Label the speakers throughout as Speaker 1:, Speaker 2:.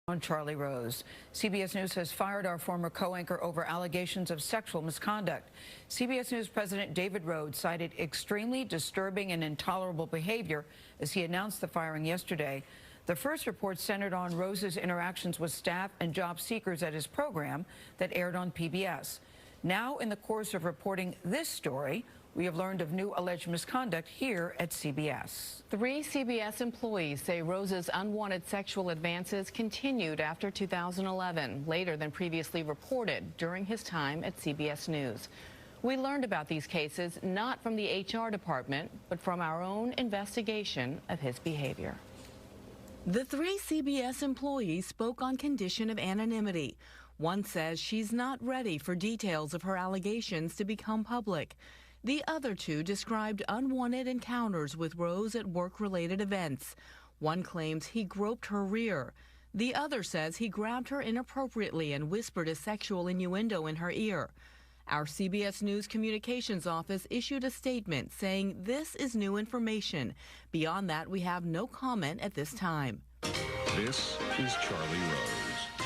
Speaker 1: On Charlie Rose. CBS News has fired our former co-anchor over allegations of sexual misconduct. CBS News President David Rhodes cited extremely disturbing and intolerable behavior as he announced the firing yesterday. The first report centered on Rose's interactions with staff and job seekers at his program that aired on PBS. Now, in the course of reporting this story, we have learned of new alleged misconduct here at CBS.
Speaker 2: 3 CBS employees say Rose's unwanted sexual advances continued after 2011, later than previously reported during his time at CBS News. We learned about these cases not from the HR department, but from our own investigation of his behavior. The 3 CBS employees spoke on condition of anonymity. One says she's not ready for details of her allegations to become public. The other 2 described unwanted encounters with Rose at work-related events. One claims he groped her rear. The other says he grabbed her inappropriately and whispered a sexual innuendo in her ear. Our CBS News Communications Office issued a statement saying this is new information. Beyond that, we have no comment at this time.
Speaker 3: This is Charlie Rose.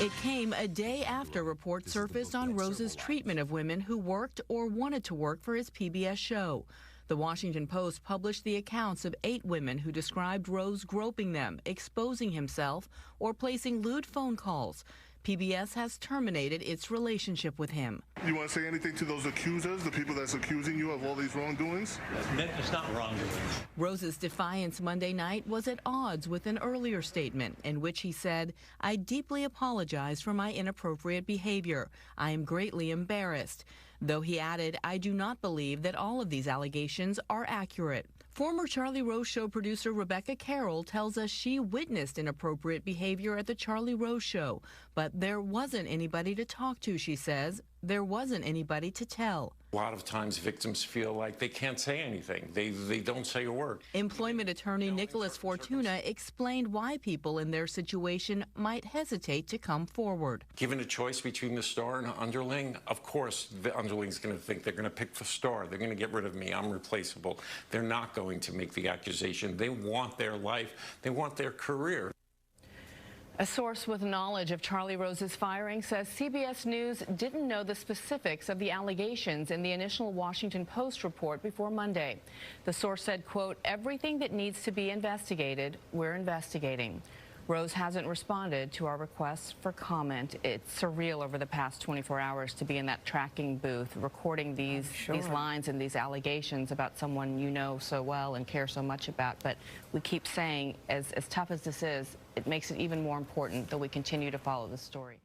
Speaker 2: It came a day after reports surfaced on Rose's treatment of women who worked or wanted to work for his PBS show. The Washington Post published the accounts of 8 women who described Rose groping them, exposing himself, or placing lewd phone calls. PBS has terminated its relationship with him.
Speaker 4: You want to say anything to those accusers, the people that's accusing you of all these wrongdoings?
Speaker 5: It's not wrongdoing.
Speaker 2: Rose's defiance Monday night was at odds with an earlier statement in which he said, "I deeply apologize for my inappropriate behavior. I am greatly embarrassed." Though he added, "I do not believe that all of these allegations are accurate." Former Charlie Rose show producer Rebecca Carroll tells us she witnessed inappropriate behavior at the Charlie Rose show, but there wasn't anybody to talk to, she says. There wasn't anybody to tell.
Speaker 6: A lot of times victims feel like they can't say anything. They don't say a word.
Speaker 2: Employment attorney Nicholas Fortuna explained why people in their situation might hesitate to come forward.
Speaker 6: Given a choice between the star and an underling, of course the underling's going to think they're going to pick the star. They're going to get rid of me. I'm replaceable. They're not going to make the accusation. They want their life. They want their career.
Speaker 2: A source with knowledge of Charlie Rose's firing says CBS News didn't know the specifics of the allegations in the initial Washington Post report before Monday. The source said, quote, "Everything that needs to be investigated, we're investigating." Rose hasn't responded to our requests for comment. It's surreal over the past 24 hours to be in that tracking booth recording these lines and these allegations about someone you know so well and care so much about. But we keep saying, as tough as this is, it makes it even more important that we continue to follow this story.